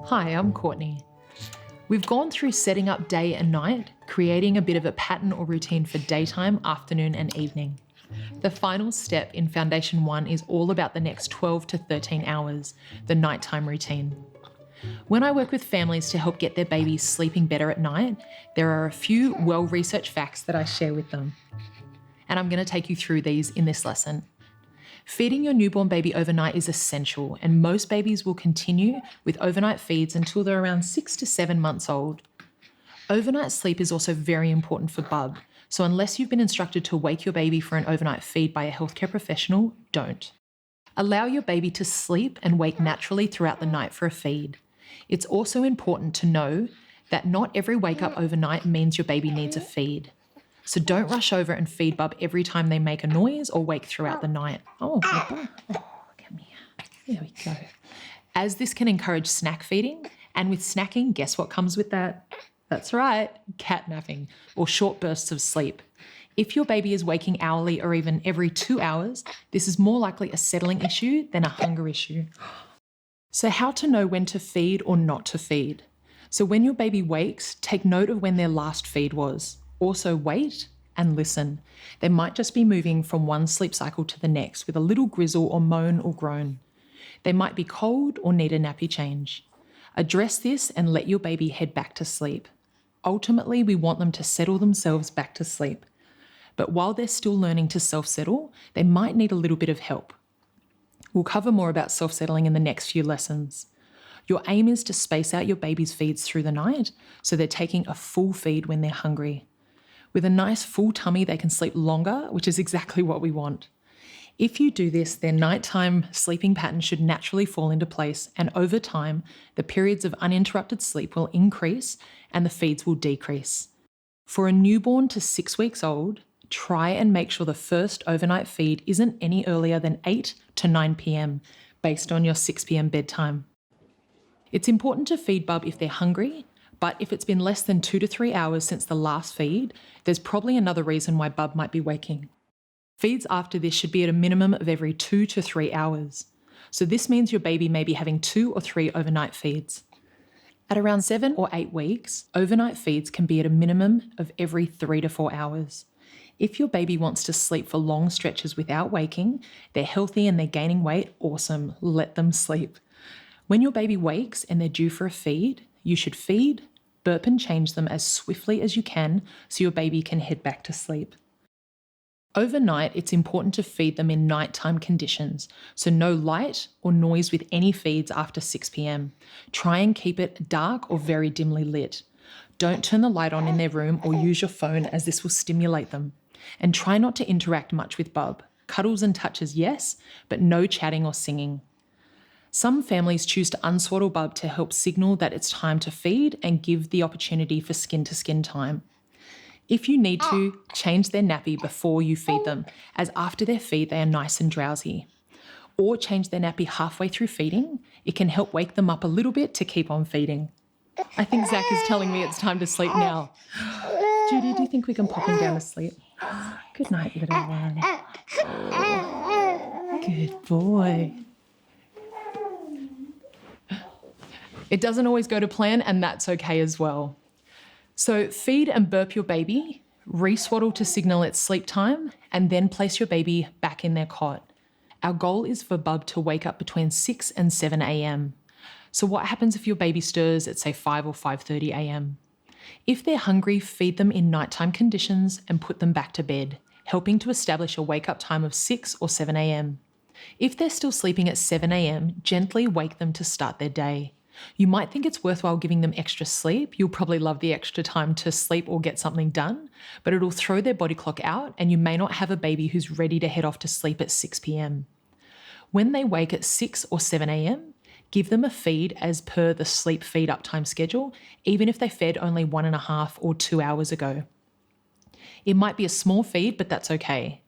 Hi, I'm Courtney. We've gone through setting up day and night, creating a bit of a pattern or routine for daytime, afternoon, and evening. The final step in Foundation 1 is all about the next 12 to 13 hours, the nighttime routine. When I work with families to help get their babies sleeping better at night, there are a few well-researched facts that I share with them. And I'm going to take you through these in this lesson. Feeding your newborn baby overnight is essential, and most babies will continue with overnight feeds until they're around 6 to 7 months old. Overnight sleep is also very important for bub, so unless you've been instructed to wake your baby for an overnight feed by a healthcare professional, don't. Allow your baby to sleep and wake naturally throughout the night for a feed. It's also important to know that not every wake up overnight means your baby needs a feed. So don't rush over and feed bub every time they make a noise or wake throughout the night. Oh, come here. There we go. As this can encourage snack feeding, and with snacking, guess what comes with that? That's right, cat napping or short bursts of sleep. If your baby is waking hourly or even every 2 hours, this is more likely a settling issue than a hunger issue. So how to know when to feed or not to feed? So when your baby wakes, take note of when their last feed was. Also wait and listen. They might just be moving from one sleep cycle to the next with a little grizzle or moan or groan. They might be cold or need a nappy change. Address this and let your baby head back to sleep. Ultimately, we want them to settle themselves back to sleep. But while they're still learning to self-settle, they might need a little bit of help. We'll cover more about self-settling in the next few lessons. Your aim is to space out your baby's feeds through the night so they're taking a full feed when they're hungry. With a nice full tummy, they can sleep longer, which is exactly what we want. If you do this, their nighttime sleeping pattern should naturally fall into place, and over time, the periods of uninterrupted sleep will increase and the feeds will decrease. For a newborn to 6 weeks old, try and make sure the first overnight feed isn't any earlier than 8 to 9 p.m. based on your 6 p.m. bedtime. It's important to feed bub if they're hungry, but if it's been less than 2 to 3 hours since the last feed, there's probably another reason why bub might be waking. Feeds after this should be at a minimum of every 2 to 3 hours. So this means your baby may be having 2 or 3 overnight feeds. At around 7 or 8 weeks, overnight feeds can be at a minimum of every 3 to 4 hours. If your baby wants to sleep for long stretches without waking, they're healthy and they're gaining weight, awesome, let them sleep. When your baby wakes and they're due for a feed, you should feed, burp and change them as swiftly as you can so your baby can head back to sleep. Overnight, it's important to feed them in nighttime conditions, so no light or noise with any feeds after 6 p.m. Try and keep it dark or very dimly lit. Don't turn the light on in their room or use your phone, as this will stimulate them. And try not to interact much with bub. Cuddles and touches, yes, but no chatting or singing. Some families choose to unswaddle bub to help signal that it's time to feed and give the opportunity for skin-to-skin time. If you need to, change their nappy before you feed them, as after their feed they are nice and drowsy. Or change their nappy halfway through feeding. It can help wake them up a little bit to keep on feeding. I think Zach is telling me it's time to sleep now. Judy, do you think we can pop him down to sleep? Good night, little one. Good boy. It doesn't always go to plan, and that's okay as well. So feed and burp your baby, re-swaddle to signal it's sleep time, and then place your baby back in their cot. Our goal is for bub to wake up between 6 and 7 a.m. So what happens if your baby stirs at say 5 or 5:30 a.m.? If they're hungry, feed them in nighttime conditions and put them back to bed, helping to establish a wake-up time of 6 or 7 a.m. If they're still sleeping at 7 a.m., gently wake them to start their day. You might think it's worthwhile giving them extra sleep. You'll probably love the extra time to sleep or get something done, but it'll throw their body clock out and you may not have a baby who's ready to head off to sleep at 6 p.m. When they wake at 6 or 7 a.m., give them a feed as per the sleep feed up time schedule, even if they fed only 1.5 or 2 hours ago. It might be a small feed, but that's okay.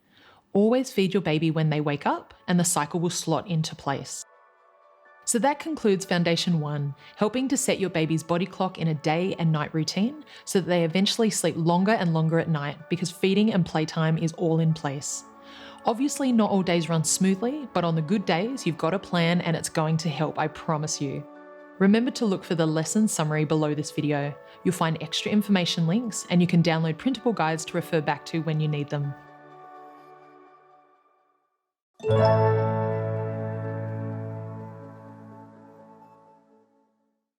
Always feed your baby when they wake up and the cycle will slot into place. So that concludes Foundation 1, helping to set your baby's body clock in a day and night routine so that they eventually sleep longer and longer at night because feeding and playtime is all in place. Obviously, not all days run smoothly, but on the good days, you've got a plan and it's going to help, I promise you. Remember to look for the lesson summary below this video. You'll find extra information links, and you can download printable guides to refer back to when you need them.